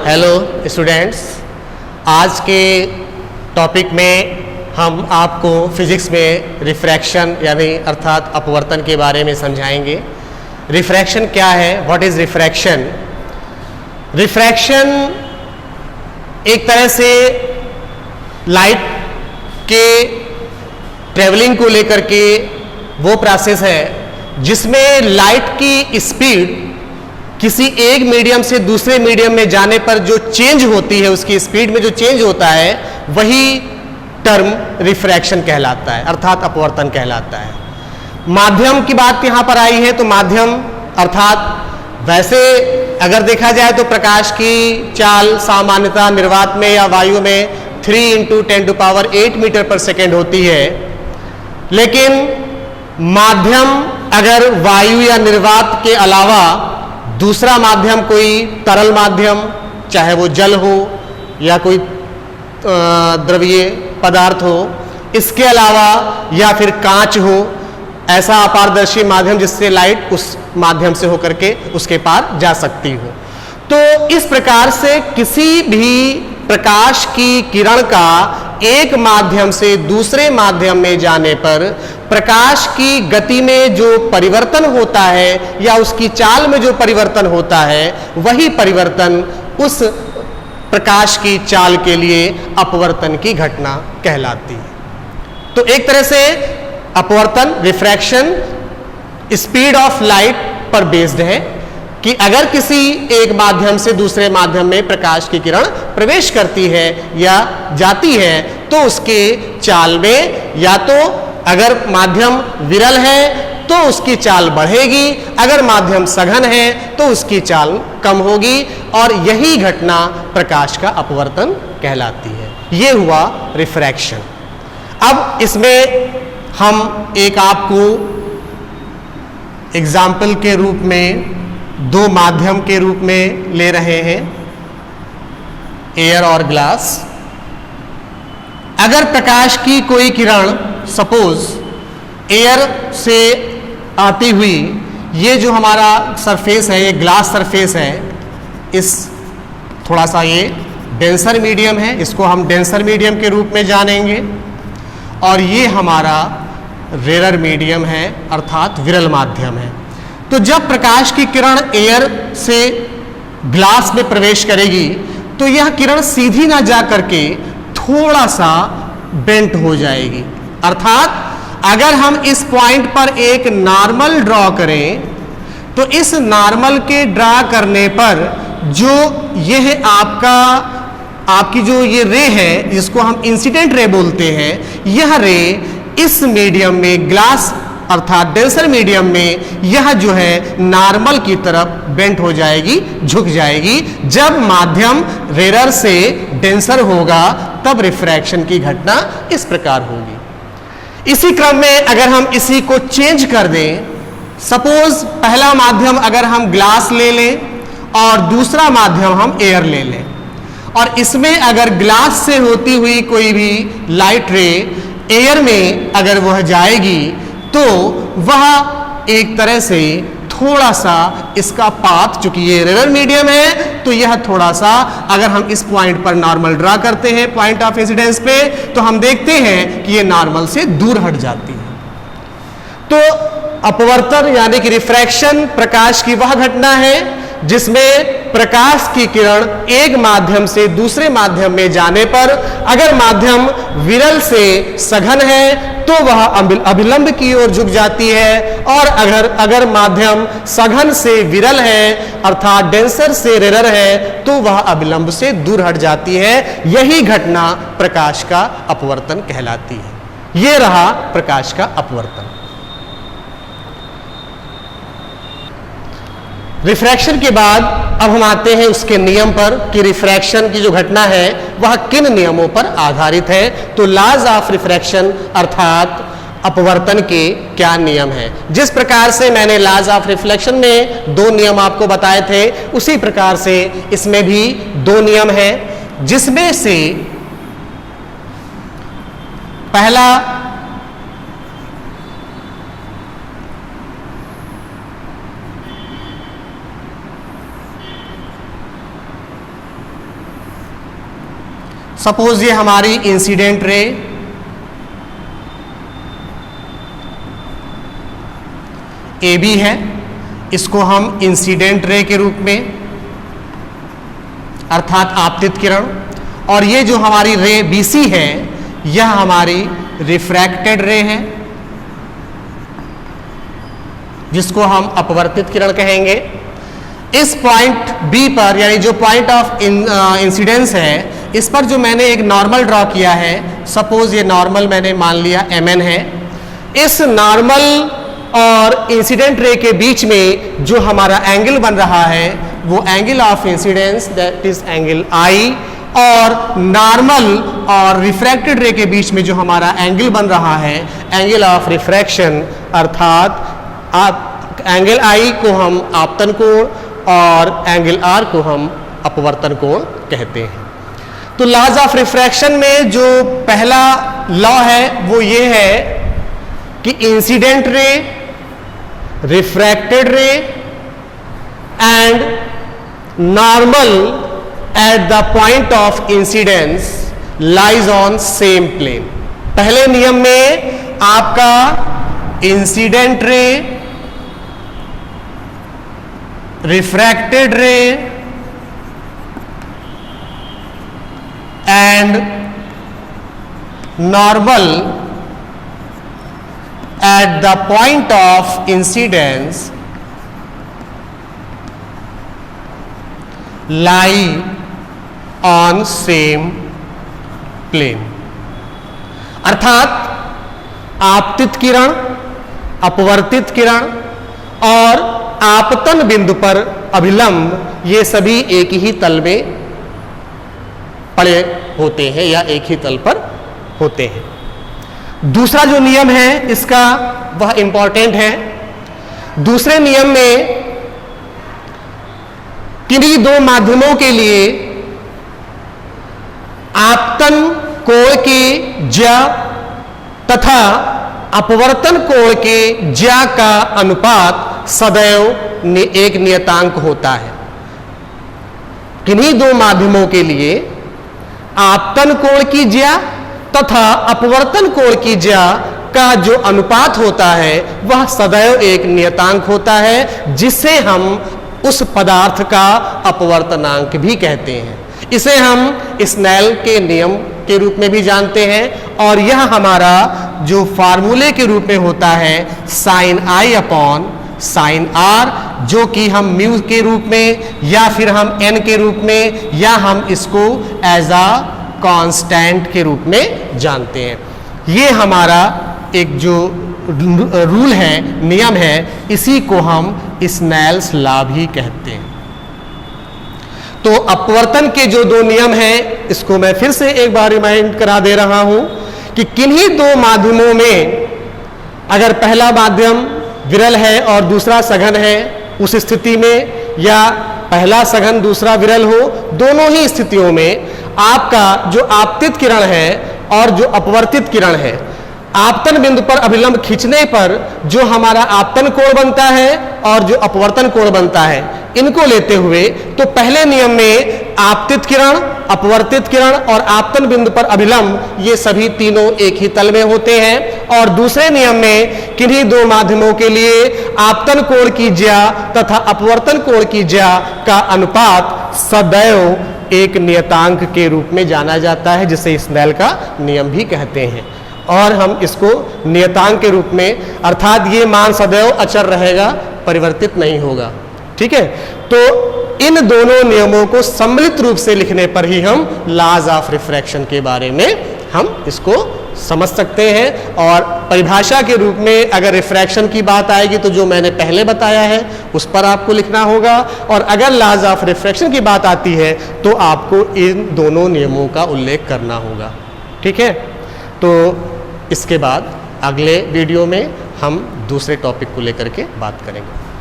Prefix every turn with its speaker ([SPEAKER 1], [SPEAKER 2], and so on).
[SPEAKER 1] Hello students, आज के topic में हम आपको फिजिक्स में रिफ्रैक्शन यानी अर्थात अपवर्तन के बारे में समझाएंगे। रिफ्रैक्शन क्या है? What is refraction? रिफ्रैक्शन एक तरह से लाइट के ट्रेवलिंग को लेकर के वो प्रोसेस है जिसमें लाइट की स्पीड किसी एक मीडियम से दूसरे मीडियम में जाने पर जो चेंज होती है, उसकी स्पीड में जो चेंज होता है वही टर्म रिफ्रैक्शन कहलाता है, अर्थात अपवर्तन कहलाता है। माध्यम की बात यहां पर आई है तो माध्यम अर्थात वैसे अगर देखा जाए तो प्रकाश की चाल सामान्यतः निर्वात में या वायु में 3 × 10⁸ मीटर पर सेकेंड होती है, लेकिन माध्यम अगर वायु या निर्वात के अलावा दूसरा माध्यम कोई तरल माध्यम, चाहे वो जल हो या कोई द्रवीय पदार्थ हो, इसके अलावा या फिर कांच हो, ऐसा अपारदर्शी माध्यम जिससे लाइट उस माध्यम से होकर के उसके पार जा सकती हो, तो इस प्रकार से किसी भी प्रकाश की किरण का एक माध्यम से दूसरे माध्यम में जाने पर प्रकाश की गति में जो परिवर्तन होता है या उसकी चाल में जो परिवर्तन होता है, वही परिवर्तन उस प्रकाश की चाल के लिए अपवर्तन की घटना कहलाती है। तो एक तरह से अपवर्तन रिफ्रैक्शन स्पीड ऑफ लाइट पर बेस्ड है कि अगर किसी एक माध्यम से दूसरे माध्यम में प्रकाश की किरण प्रवेश करती है या जाती है तो उसके चाल में या तो अगर माध्यम विरल है तो उसकी चाल बढ़ेगी, अगर माध्यम सघन है तो उसकी चाल कम होगी, और यही घटना प्रकाश का अपवर्तन कहलाती है। यह हुआ रिफ्रैक्शन। अब इसमें हम एक आपको एग्जाम्पल के रूप में दो माध्यम के रूप में ले रहे हैं, एयर और ग्लास। अगर प्रकाश की कोई किरण सपोज एयर से आती हुई, ये जो हमारा सरफेस है, ये ग्लास सरफेस है, इस थोड़ा सा ये डेंसर मीडियम है, इसको हम डेंसर मीडियम के रूप में जानेंगे, और ये हमारा रेरर मीडियम है अर्थात विरल माध्यम है। तो जब प्रकाश की किरण एयर से ग्लास में प्रवेश करेगी तो यह किरण सीधी ना जा करके थोड़ा सा बेंट हो जाएगी, अर्थात अगर हम इस पॉइंट पर एक नॉर्मल ड्रॉ करें तो इस नॉर्मल के ड्रॉ करने पर जो यह आपकी जो ये रे है जिसको हम इंसिडेंट रे बोलते हैं, यह रे इस मीडियम में ग्लास अर्थात डेंसर मीडियम में यह जो है नॉर्मल की तरफ बेंट हो जाएगी, झुक जाएगी। जब माध्यम रेरर से डेंसर होगा तब रिफ्रैक्शन की घटना इस प्रकार होगी। इसी क्रम में अगर हम इसी को चेंज कर दें, सपोज पहला माध्यम अगर हम ग्लास ले लें और दूसरा माध्यम हम एयर ले लें, और इसमें अगर ग्लास से होती हुई कोई भी लाइट रे एयर में अगर वह जाएगी तो वह एक तरह से थोड़ा सा इसका पाथ, चूंकि ये रेरर मीडियम है तो यह थोड़ा सा, अगर हम इस पॉइंट पर नॉर्मल ड्रा करते हैं पॉइंट ऑफ इंसिडेंस पे, तो हम देखते हैं कि ये नॉर्मल से दूर हट जाती है। तो अपवर्तन यानी कि रिफ्रैक्शन प्रकाश की वह घटना है जिसमें प्रकाश की किरण एक माध्यम से दूसरे माध्यम में जाने पर अगर माध्यम विरल से सघन है तो वह अभिलंब की ओर झुक जाती है, और अगर माध्यम सघन से विरल है अर्थात डेंसर से रेरर है तो वह अभिलंब से दूर हट जाती है। यही घटना प्रकाश का अपवर्तन कहलाती है। यह रहा प्रकाश का अपवर्तन। रिफ्रैक्शन के बाद अब हम आते हैं उसके नियम पर कि रिफ्रैक्शन की जो घटना है वह किन नियमों पर आधारित है। तो लॉज ऑफ रिफ्रैक्शन अर्थात अपवर्तन के क्या नियम हैं। जिस प्रकार से मैंने लॉज ऑफ रिफ्लेक्शन में 2 नियम आपको बताए थे, उसी प्रकार से इसमें भी 2 नियम हैं, जिसमें से पहला सपोज ये हमारी इंसिडेंट रे ए बी है, इसको हम इंसिडेंट रे के रूप में अर्थात आपतित किरण, और ये जो हमारी रे बी सी है यह हमारी रिफ्रैक्टेड रे है जिसको हम अपवर्तित किरण कहेंगे। इस पॉइंट बी पर यानी जो पॉइंट ऑफ इंसिडेंस है इस पर जो मैंने एक नॉर्मल ड्रॉ किया है, सपोज ये नॉर्मल मैंने मान लिया mn है। इस नॉर्मल और इंसिडेंट रे के बीच में जो हमारा एंगल बन रहा है वो angle of incidence that is angle I, और नॉर्मल और रिफ्रैक्टेड रे के बीच में जो हमारा एंगल बन रहा है एंगल ऑफ रिफ्रैक्शन, अर्थात एंगल I को हम आपतन कोण और एंगल R को हम अपवर्तन कोण कहते हैं। तो लॉज ऑफ रिफ्रैक्शन में जो पहला लॉ है वो ये है कि incident ray, refracted ray and normal at the point of incidence lies on same plane. पहले नियम में आपका incident ray, refracted ray and normal at the point of incidence lie on same plane, अर्थात आपतित किरण, अपवर्तित किरण और आपतन बिंदु पर अभिलंब ये सभी एक ही तल में पड़े होते हैं या एक ही तल पर होते हैं। दूसरा जो नियम है इसका वह इंपॉर्टेंट है। दूसरे नियम में किन्हीं दो माध्यमों के लिए आपतन कोण के ज्या तथा अपवर्तन कोण के ज्या का अनुपात सदैव एक नियतांक होता है। किन्हीं दो माध्यमों के लिए आपतन कोण की ज्या तथा अपवर्तन कोण की ज्या का जो अनुपात होता है वह सदैव एक नियतांक होता है, जिसे हम उस पदार्थ का अपवर्तनांक भी कहते हैं। इसे हम स्नेल के नियम के रूप में भी जानते हैं, और यह हमारा जो फार्मूले के रूप में होता है sine I upon sine R, जो कि हम म्यू के रूप में या फिर हम n के रूप में या हम इसको एज अ कांस्टेंट के रूप में जानते हैं। ये हमारा एक जो रूल है, नियम है, इसी को हम स्नेल्स लॉ भी कहते हैं। तो अपवर्तन के जो दो नियम हैं इसको मैं फिर से एक बार रिमाइंड करा दे रहा हूं कि किन्हीं दो माध्यमों में अगर पहला माध्यम विरल है और दूसरा सघन है, उस स्थिति में, या पहला सघन दूसरा विरल हो, दोनों ही स्थितियों में आपका जो आपतित किरण है और जो अपवर्तित किरण है, आपतन बिंदु पर अभिलंब खींचने पर जो हमारा आपतन कोण बनता है और जो अपवर्तन कोण बनता है, इनको लेते हुए तो पहले नियम में आपतित किरण, अपवर्तित किरण और आपतन बिंदु पर अभिलंब ये सभी तीनों एक ही तल में होते हैं, और दूसरे नियम में किन्हीं दो माध्यमों के लिए आपतन कोण की ज्या तथा अपवर्तन कोण की ज्या का अनुपात सदैव एक नियतांक के रूप में जाना जाता है, जिसे स्नेल का नियम भी कहते हैं। और हम इसको नियतांक के रूप में, अर्थात ये मान सदैव अचर रहेगा, परिवर्तित नहीं होगा। ठीक है, तो इन दोनों नियमों को सम्मिलित रूप से लिखने पर ही हम लॉज ऑफ रिफ्रैक्शन के बारे में हम इसको समझ सकते हैं। और परिभाषा के रूप में अगर रिफ्रैक्शन की बात आएगी तो जो मैंने पहले बताया है उस पर आपको लिखना होगा, और अगर लॉज ऑफ रिफ्रैक्शन की बात आती है तो आपको इन दोनों नियमों का उल्लेख करना होगा। ठीक है, तो इसके बाद अगले वीडियो में हम दूसरे टॉपिक को लेकर के बात करेंगे।